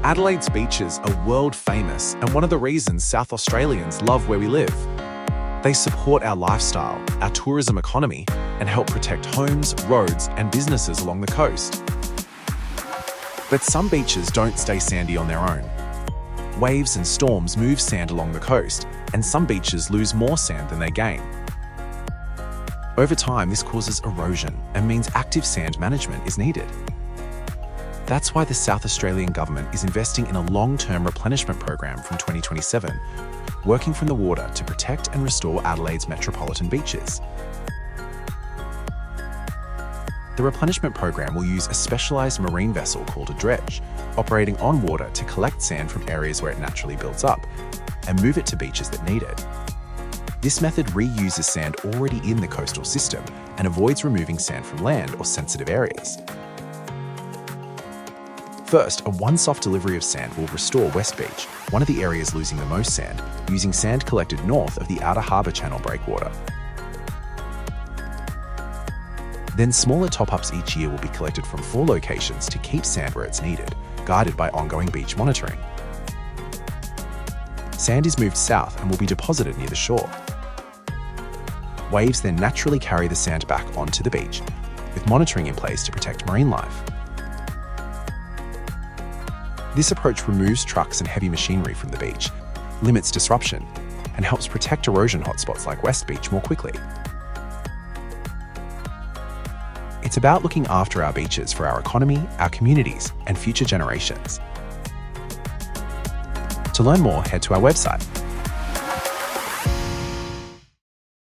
Adelaide's beaches are world famous and one of the reasons South Australians love where we live. They support our lifestyle, our tourism economy, and help protect homes, roads, and businesses along the coast. But some beaches don't stay sandy on their own. Waves and storms move sand along the coast, and some beaches lose more sand than they gain. Over time, this causes erosion and means active sand management is needed. That's why the South Australian Government is investing in a long-term replenishment program from 2027, working from the water to protect and restore Adelaide's metropolitan beaches. The replenishment program will use a specialised marine vessel called a dredge, operating on water to collect sand from areas where it naturally builds up and move it to beaches that need it. This method reuses sand already in the coastal system and avoids removing sand from land or sensitive areas. First, a once-off delivery of sand will restore West Beach, one of the areas losing the most sand, using sand collected north of the Outer Harbour Channel breakwater. Then smaller top-ups each year will be collected from 4 locations to keep sand where it's needed, guided by ongoing beach monitoring. Sand is moved south and will be deposited near the shore. Waves then naturally carry the sand back onto the beach, with monitoring in place to protect marine life. This approach removes trucks and heavy machinery from the beach, limits disruption, and helps protect erosion hotspots like West Beach more quickly. It's about looking after our beaches for our economy, our communities, and future generations. To learn more, head to our website